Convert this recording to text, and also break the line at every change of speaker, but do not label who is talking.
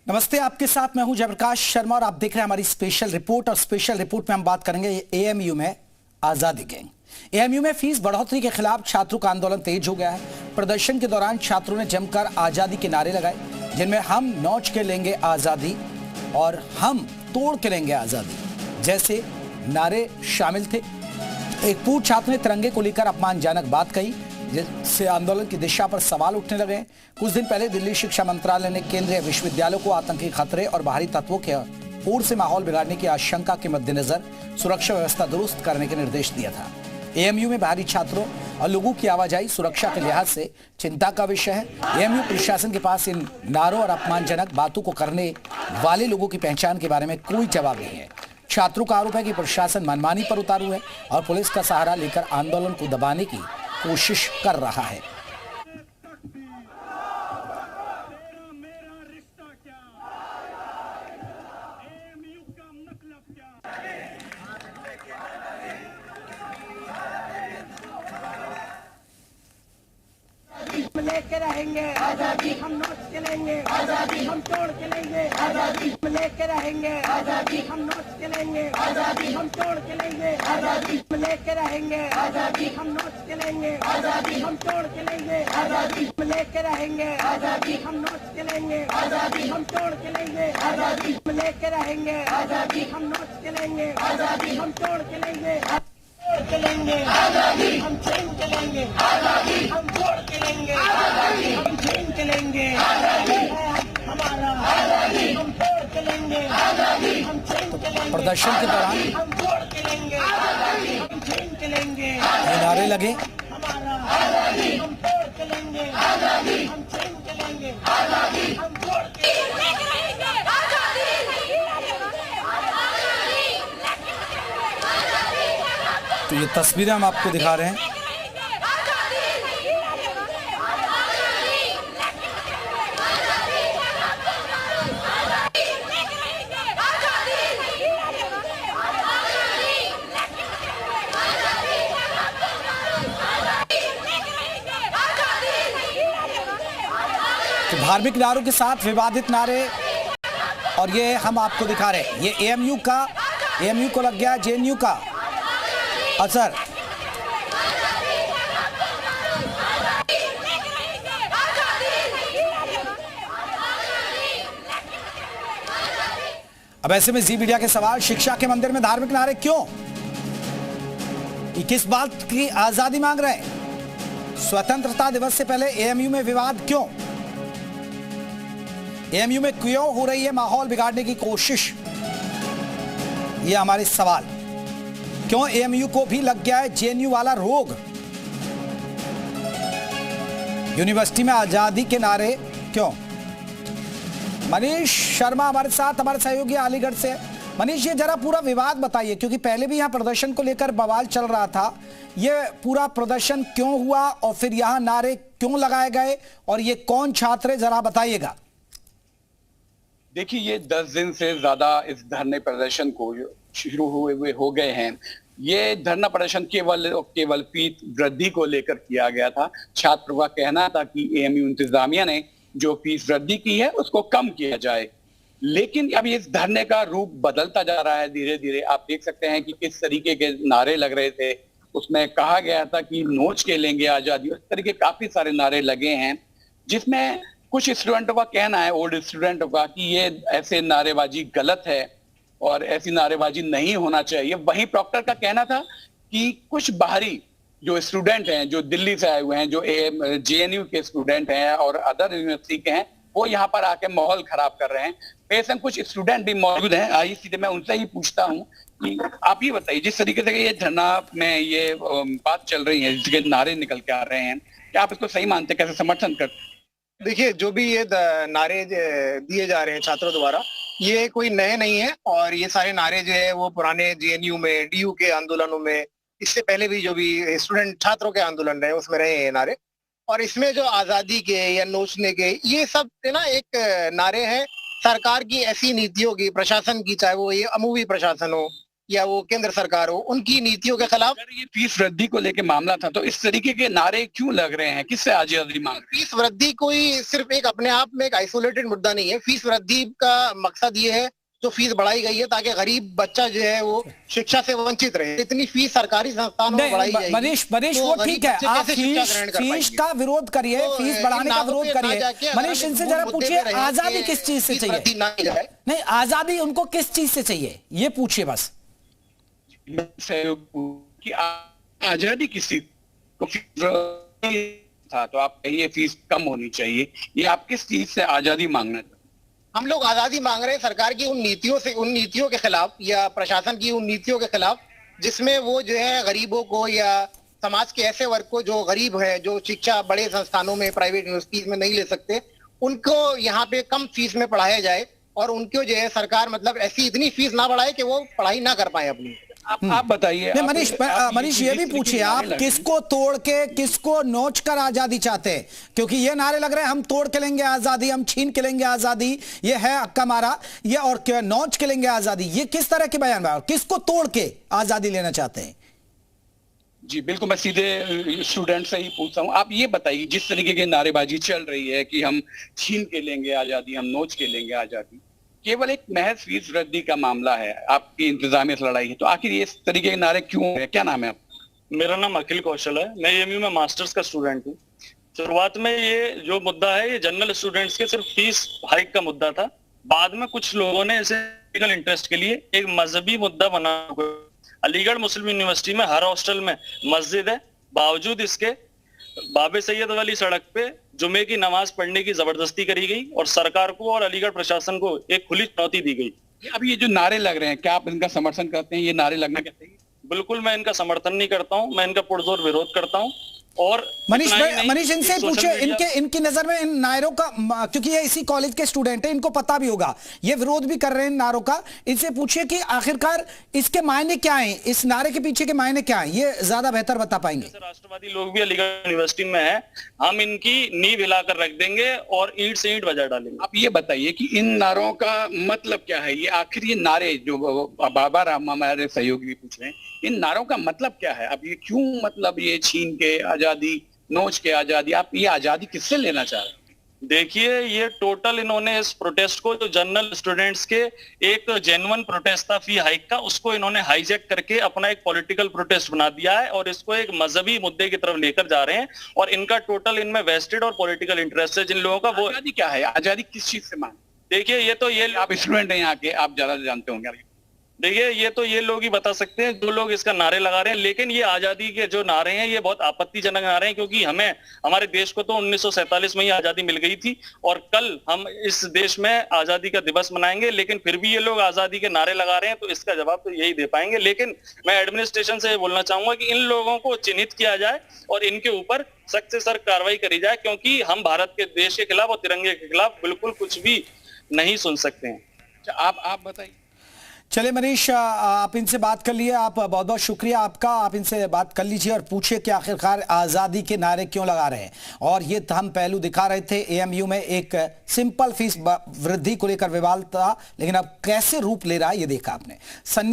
नमस्ते, आपके साथ मैं हूं जयप्रकाश शर्मा और आप देख रहे हैं हमारी स्पेशल रिपोर्ट। और स्पेशल रिपोर्ट में हम बात करेंगे एएमयू में आजादी गैंग। एएमयू में फीस बढ़ोतरी के खिलाफ छात्रों का आंदोलन तेज हो गया है। प्रदर्शन के दौरान छात्रों ने जमकर आजादी के नारे लगाए, जिनमें हम नोच के लेंगे आजादी और हम तोड़ के लेंगे आजादी जैसे नारे शामिल थे। एक पूर्व छात्र ने तिरंगे को लेकर अपमानजनक बात कही, जिससे आंदोलन की दिशा पर सवाल उठने लगे। कुछ दिन पहले दिल्ली शिक्षा मंत्रालय ने केंद्रीय विश्वविद्यालयों को आतंकी खतरे और बाहरी तत्वों के होड़ से माहौल बिगाड़ने की आशंका के मद्देनजर सुरक्षा व्यवस्था दुरुस्त करने के निर्देश दिया था। एएमयू में बाहरी छात्रों और लोगों की आवाजाही सुरक्षा के लिहाज से चिंता का विषय है। एएमयू प्रशासन के पास इन नारों और अपमानजनक बातों को करने वाले लोगों की पहचान के बारे में कोई जवाब नहीं है। छात्रों का आरोप है कि प्रशासन मनमानी पर उतारू है और पुलिस का सहारा लेकर आंदोलन को दबाने की कोशिश कर रहा है।
लेके रहेंगे आजादी, हम नोच के लेंगे आजादी, हम तोड़ के लेंगे आजादी, लेके रहेंगे आजादी, हम नोच के लेंगे आजादी, हम तोड़ के लेंगे आजादी, लेके रहेंगे आजादी, हम नोच के लेंगे आजादी, हम तोड़ के लेंगे आजादी, लेके रहेंगे आजादी, हम नोच के लेंगे आजादी, हम तोड़ के लेंगे आजादी, लेके रहेंगे आजादी, हम नोच के लेंगे आजादी, हम तोड़ के लेंगे आजादी, हम छीन के लेंगे आजादी, हम तोड़ के लेंगे आजादी, हम छीन के लेंगे आजादी, हमारा आजादी, हम तोड़ के लेंगे आजादी, हम छीन के लेंगे।
प्रदर्शन के दौरान
हम तोड़ के लेंगे आजादी, हम छीन के लेंगे
नारे लगे।
हमारा आजादी, हम तोड़ के लेंगे आजादी, हम छीन के लेंगे आजादी, हम तोड़ के
तो ये तस्वीरें हम आपको दिखा रहे हैं। तो धार्मिक नारों के साथ विवादित नारे, और ये हम आपको दिखा रहे हैं। ये एएमयू को लग गया जेएनयू का असर। अब ऐसे में जी मीडिया के सवाल, शिक्षा के मंदिर में धार्मिक नारे क्यों? किस बात की आजादी मांग रहे हैं? स्वतंत्रता दिवस से पहले एएमयू में विवाद क्यों? एएमयू में क्यों हो रही है माहौल बिगाड़ने की कोशिश? ये हमारे सवाल। क्यों एएमयू को भी लग गया है जेएनयू वाला रोग? यूनिवर्सिटी में आजादी के नारे क्यों? मनीष शर्मा हमारे साथ, हमारे सहयोगी अलीगढ़ से। मनीष, ये जरा पूरा विवाद बताइए, क्योंकि पहले भी यहां प्रदर्शन को लेकर बवाल चल रहा था। ये पूरा प्रदर्शन क्यों हुआ और फिर यहां नारे क्यों लगाए गए और ये कौन छात्र है, जरा बताइएगा।
देखिए, ये 10 दिन से ज्यादा इस धरने प्रदर्शन को शुरू हुए हो गए हैं। ये धरना प्रदर्शन केवल फीस वृद्धि को लेकर किया गया था। छात्रों का कहना था कि एएमयू इंतजामिया ने जो फीस वृद्धि की है उसको कम किया जाए, लेकिन अब इस धरने का रूप बदलता जा रहा है धीरे धीरे। आप देख सकते हैं कि किस तरीके के नारे लग रहे थे। उसमें कहा गया था कि नोच के लेंगे आजादी, उस तरीके काफी सारे नारे लगे हैं, जिसमें कुछ स्टूडेंटों का कहना है, ओल्ड स्टूडेंटों का, कि ये ऐसे नारेबाजी गलत है और ऐसी नारेबाजी नहीं होना चाहिए। वहीं प्रॉक्टर का कहना था कि कुछ बाहरी जो स्टूडेंट हैं, जो दिल्ली से आए हुए हैं, जो जेएनयू के स्टूडेंट हैं और अदर यूनिवर्सिटी के हैं, वो यहाँ पर आके माहौल खराब कर रहे हैं। बेशक कुछ स्टूडेंट भी मौजूद हैं। आइए सीधे मैं उनसे ही पूछता हूँ कि आप ही बताइए, जिस तरीके से ये धरना में ये बात चल रही है, जिसके नारे निकल के आ रहे हैं, क्या आप इसको सही मानते, कैसे समर्थन करते?
देखिए, जो भी ये नारे दिए जा रहे हैं छात्रों द्वारा, ये कोई नए नहीं है और ये सारे नारे जो है वो पुराने जेएनयू में, डीयू के आंदोलनों में, इससे पहले भी जो भी स्टूडेंट छात्रों के आंदोलन रहे उसमें रहे हैं नारे। और इसमें जो आजादी के या नोचने के, ये सब ना एक नारे हैं सरकार की ऐसी नीतियों की, प्रशासन की, चाहे वो ये अमूवी प्रशासन हो या वो केंद्र सरकार हो, उनकी नीतियों के खिलाफ।
अगर ये फीस वृद्धि को लेकर मामला था तो इस तरीके के नारे क्यों लग रहे हैं? किससे आजादी मांग रहे हैं?
फीस वृद्धि कोई सिर्फ एक अपने आप में एक आइसोलेटेड मुद्दा नहीं है। फीस वृद्धि का मकसद ये है, जो फीस बढ़ाई गई है ताकि गरीब बच्चा जो है वो शिक्षा से वंचित रहे। इतनी फीस सरकारी संस्थानों में बढ़ाई जाएगी।
मनीष
तो
वो ठीक है,
गरीब
आप
बच्चे कैसे शिक्षा ग्रहण कर
फीस
पाएंगे?
का विरोध करिए,
तो
फीस बढ़ाने का विरोध
ना
करिए।
जाके
मनीष
अगर
इनसे
मूल
जरा
मुद्दे
पूछिए
पे रहे
आजादी
कि
किस चीज से
फीस
चाहिए?
वृद्धि ना की जाए।
नहीं, आजादी उनको किस चीज से चाहिए, ये पूछिए बस।
कि आजादी किसी को था तो आप कहिए फीस कम होनी चाहिए, ये आप किस चीज से आजादी मांगना चाहते?
हम लोग आजादी मांग रहे हैं सरकार की उन नीतियों के खिलाफ, या प्रशासन की उन नीतियों के खिलाफ जिसमें वो जो है गरीबों को या समाज के ऐसे वर्ग को जो गरीब है, जो शिक्षा बड़े संस्थानों में, प्राइवेट यूनिवर्सिटीज में नहीं ले सकते, उनको यहाँ पे कम फीस में पढ़ाया जाए और उनको जो है सरकार मतलब ऐसी इतनी फीस ना बढ़ाए कि वो पढ़ाई ना कर पाए अपनी।
आप बताइए।
मनीष ये भी पूछिए, आप किसको तोड़ के, किसको नोच कर आजादी चाहते हैं? क्योंकि ये नारे लग रहे हैं हम तोड़ के लेंगे आजादी, हम छीन के लेंगे आजादी, ये है अक्का मारा, ये और नोच के लेंगे आजादी, ये किस तरह के बयान है? किसको तोड़ के आजादी लेना चाहते हैं?
जी बिल्कुल, मैं सीधे स्टूडेंट से ही पूछता हूँ। आप ये बताइए, जिस तरीके की नारेबाजी चल रही है कि हम छीन के लेंगे आजादी, हम नोच के लेंगे आजादी, केवल एक महज फीस वृद्धि का मामला है, आपकी इंतजामिया से लड़ाई है, तो आखिर ये इस तरीके के नारे क्यों है? क्या नाम है आपका?
मेरा नाम अखिल कौशल है, मैं एएमयू में मास्टर्स का स्टूडेंट हूँ। शुरुआत में ये जो मुद्दा है ये जनरल स्टूडेंट्स के सिर्फ फीस हाइक का मुद्दा था। बाद में कुछ लोगों ने इसे पॉलिटिकल इंटरेस्ट के लिए एक मजहबी मुद्दा बना। अलीगढ़ मुस्लिम यूनिवर्सिटी में हर हॉस्टल में मस्जिद है, बावजूद इसके बाबे सैयद वाली सड़क पे जुमे की नमाज पढ़ने की जबरदस्ती करी गई और सरकार को और अलीगढ़ प्रशासन को एक खुली चुनौती दी गई।
अब ये जो नारे लग रहे हैं, क्या आप इनका समर्थन करते हैं? ये नारे लगना क्या चाहिए?
बिल्कुल मैं इनका समर्थन नहीं करता हूं, मैं इनका पुरजोर विरोध करता हूं। और
मनीष इनसे पूछे, इनकी नजर में इन नारों का, क्योंकि ये इसी कॉलेज के स्टूडेंट हैं, इनको पता भी होगा, ये विरोध भी कर रहे हैं नारों का, इनसे पूछिए कि आखिरकार इसके मायने क्या हैं, इस नारे के पीछे के मायने क्या हैं, ये ज्यादा बेहतर बता पाएंगे।
राष्ट्रवादी लोग भी अलीगढ़ यूनिवर्सिटी में हैं, हम इनकी नींव हिलाकर रख देंगे और ईंट से ईंट बजा डालेंगे।
आप ये बताइए कि इन नारों का मतलब क्या है? ये आखिर ये नारे जो बाबा राम हमारे सहयोगी भी पूछ रहे हैं, इन नारों का मतलब क्या है? अब ये क्यों, मतलब ये छीन के आजादी, नोच के आजादी, आप ये आजादी किससे लेना चाह रहे हैं?
देखिए ये टोटल इन्होंने इस प्रोटेस्ट को, जो जनरल स्टूडेंट्स के एक जेन्युइन प्रोटेस्ट था फी हाइक का, उसको इन्होंने हाईजैक करके अपना एक पॉलिटिकल प्रोटेस्ट बना दिया है और इसको एक मजहबी मुद्दे की तरफ लेकर जा रहे हैं। और इनका टोटल इनमें वेस्टेड और पॉलिटिकल इंटरेस्ट है जिन लोगों का। वो
आजादी क्या है? आजादी किस चीज से मांग?
देखिए ये
आप स्टूडेंट हैं यहाँ के, आप ज्यादा जानते होंगे।
देखिए ये लोग ही बता सकते हैं जो लोग इसका नारे लगा रहे हैं। लेकिन ये आजादी के जो नारे हैं ये बहुत आपत्तिजनक नारे हैं, क्योंकि हमारे देश को तो 1947 में ही आजादी मिल गई थी और कल हम इस देश में आजादी का दिवस मनाएंगे। लेकिन फिर भी ये लोग आजादी के नारे लगा रहे हैं, तो इसका जवाब तो यही दे पाएंगे। लेकिन मैं एडमिनिस्ट्रेशन से बोलना चाहूंगा कि इन लोगों को चिन्हित किया जाए और इनके ऊपर सख्त से सख्त कार्रवाई करी जाए, क्योंकि हम भारत के देश के खिलाफ और तिरंगे के खिलाफ बिल्कुल कुछ भी नहीं सुन सकते हैं।
आप बताइए।
चलिए मनीष, आप इनसे बात कर लिए, आप बहुत बहुत शुक्रिया आपका, आप इनसे बात कर लीजिए और पूछिए कि आखिरकार आज़ादी के नारे क्यों लगा रहे हैं। और ये हम पहलू दिखा रहे थे, एएमयू में एक सिंपल फीस वृद्धि को लेकर विवाद था, लेकिन अब कैसे रूप ले रहा है ये देखा आपने।